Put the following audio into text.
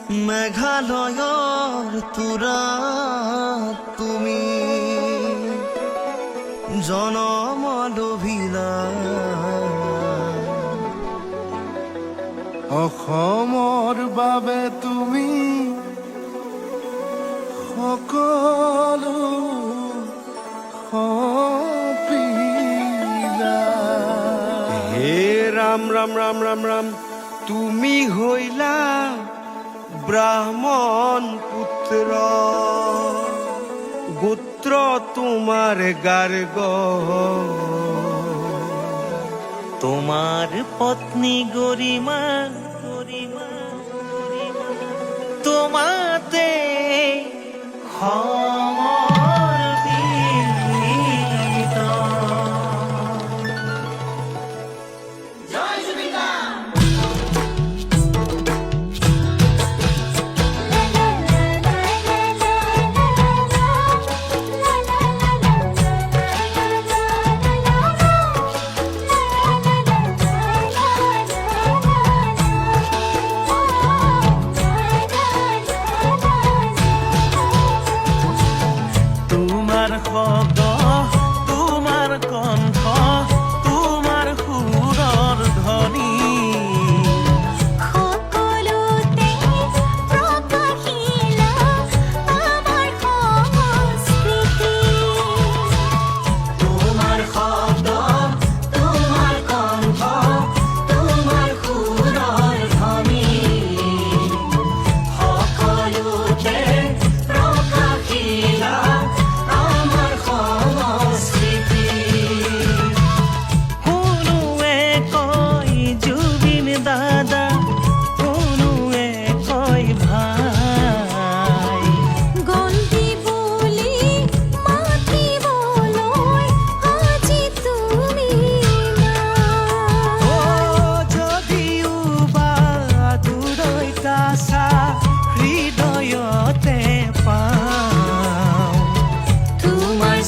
মেঘালয়ৰ তোৰা তুমি জনম লভিলা অসমৰ বাবে তুমি সকলো সপিলা। হে ৰাম ৰাম ৰাম ৰাম ৰাম তুমি হইলা ব্ৰাহ্মণ পুত্ৰ গোত্ৰ তোমাৰ গাৰ্গ তোমাৰ পত্নী গৰিমা তোমাতে সমৰ্পিত। তোমাৰ কণ্ঠ তোমাৰ সুৰৰ ধ্বনি সকলোতে প্ৰকাশিলা আমাৰ সংস্কৃতি। তোমাৰ শব্দ তোমাৰ কণ্ঠ তোমাৰ সুৰৰ ধ্বনি সকলোতে প্ৰকাশিলা আমাৰ সংস্কৃতি। কোনোৱে কয় জুবিন দাদা কোনোৱে কয় ভাই গন্তি বুলি মাতিবলৈ আজি তুমি যদিও বা দূৰৈত আছা হৃদয়তে পাওঁ তোমাৰ